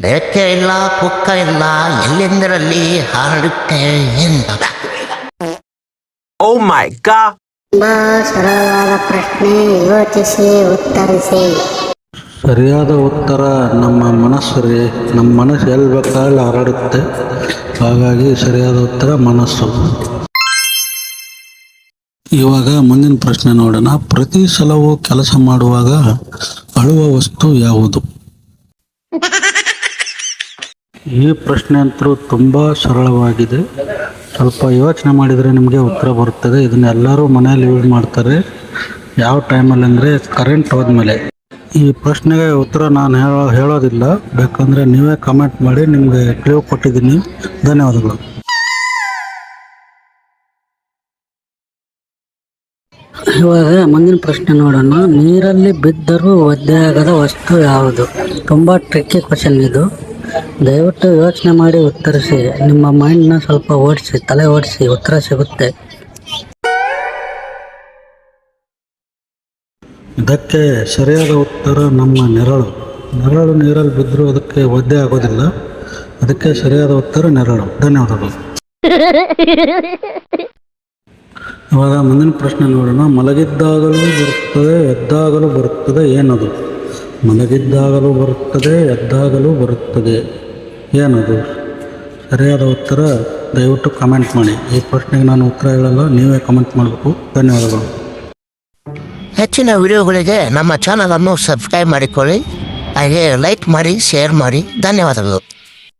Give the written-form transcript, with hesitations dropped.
ರೆಕ್ಕೆ ಇಲ್ಲ ಪುಕ್ಕ ಇಲ್ಲ ಎಲ್ಲೆಂದರಲ್ಲಿ ಹಾಡುತ್ತೆ ಎಂದ. Oh my god! ತುಂಬಾ ಸರಳವಾದ ಪ್ರಶ್ನೆ, ಯೋಚಿಸಿ ಉತ್ತರಿಸಿ. ಸರಿಯಾದ ಉತ್ತರ ನಮ್ಮ ಮನಸ್ಸು ರೀ. ನಮ್ಮ ಮನಸ್ಸು ಎಲ್ಲಿ ಬೇಕಾದ್ರೆ ಹಾರಾಡುತ್ತೆ, ಹಾಗಾಗಿ ಸರಿಯಾದ ಉತ್ತರ ಮನಸ್ಸು. ಇವಾಗ ಮುಂದಿನ ಪ್ರಶ್ನೆ ನೋಡೋಣ. ಪ್ರತಿ ಸಲವೂ ಕೆಲಸ ಮಾಡುವಾಗ ಅಳುವ ವಸ್ತು ಯಾವುದು? ಈ ಪ್ರಶ್ನೆ ಅಂತೂ ತುಂಬ ಸರಳವಾಗಿದೆ. ಸ್ವಲ್ಪ ಯೋಚನೆ ಮಾಡಿದರೆ ನಿಮಗೆ ಉತ್ತರ ಬರುತ್ತದೆ. ಇದನ್ನೆಲ್ಲರೂ ಮನೆಯಲ್ಲಿ ಯೂಸ್ ಮಾಡ್ತಾರೆ. ಯಾವ ಟೈಮಲ್ಲಿ ಅಂದರೆ ಕರೆಂಟ್ ಹೋದ್ಮೇಲೆ. ಈ ಪ್ರಶ್ನೆಗೆ ಉತ್ತರ ನಾನು ಹೇಳೋದಿಲ್ಲ, ಬೇಕಂದರೆ ನೀವೇ ಕಮೆಂಟ್ ಮಾಡಿ. ನಿಮಗೆ ಕ್ಲೂ ಕೊಟ್ಟಿದ್ದೀನಿ. ಧನ್ಯವಾದಗಳು. ಇವಾಗ ಮುಂದಿನ ಪ್ರಶ್ನೆ ನೋಡೋಣ. ನೀರಲ್ಲಿ ಬಿದ್ದರೂ ಒದ್ದೆಯಾಗದ ವಸ್ತು ಯಾವುದು? ತುಂಬ ಟ್ರಿಕ್ಕಿ ಕ್ವಶನ್ ಇದು. ದಯವಿಟ್ಟು ಯೋಚನೆ ಮಾಡಿ ಉತ್ತರಿಸಿ. ನಿಮ್ಮ ಮೈಂಡ್ನ ಸ್ವಲ್ಪ ಓಡಿಸಿ, ತಲೆ ಓಡಿಸಿ, ಉತ್ತರ ಸಿಗುತ್ತೆ. ಇದಕ್ಕೆ ಸರಿಯಾದ ಉತ್ತರ ನಮ್ಮ ನೆರಳು. ನೆರಳು ನೀರಲ್ಲಿ ಬಿದ್ದರೂ ಅದಕ್ಕೆ ಒದ್ದೆ ಆಗೋದಿಲ್ಲ. ಅದಕ್ಕೆ ಸರಿಯಾದ ಉತ್ತರ ನೆರಳು. ಧನ್ಯವಾದಗಳು. ಇವಾಗ ಮುಂದಿನ ಪ್ರಶ್ನೆ ನೋಡೋಣ. ಮಲಗಿದ್ದಾಗಲೂ ಬರುತ್ತದೆ, ಎದ್ದಾಗಲೂ ಬರುತ್ತದೆ, ಏನದು? ಮಲಗಿದ್ದಾಗಲೂ ಬರುತ್ತದೆ, ಎದ್ದಾಗಲೂ ಬರುತ್ತದೆ, ಏನದು? ಸರಿಯಾದ ಉತ್ತರ ದಯವಿಟ್ಟು ಕಮೆಂಟ್ ಮಾಡಿ. ಈ ಪ್ರಶ್ನೆಗೆ ನಾನು ಉತ್ತರ ಹೇಳಲ್ಲ, ನೀವೇ ಕಮೆಂಟ್ ಮಾಡಬೇಕು. ಧನ್ಯವಾದಗಳು. ಹೆಚ್ಚಿನ ವಿಡಿಯೋಗಳಿಗೆ ನಮ್ಮ ಚಾನಲನ್ನು ಸಬ್ಸ್ಕ್ರೈಬ್ ಮಾಡಿಕೊಳ್ಳಿ. ಹಾಗೆ ಲೈಕ್ ಮಾಡಿ, ಶೇರ್ ಮಾಡಿ. ಧನ್ಯವಾದಗಳು.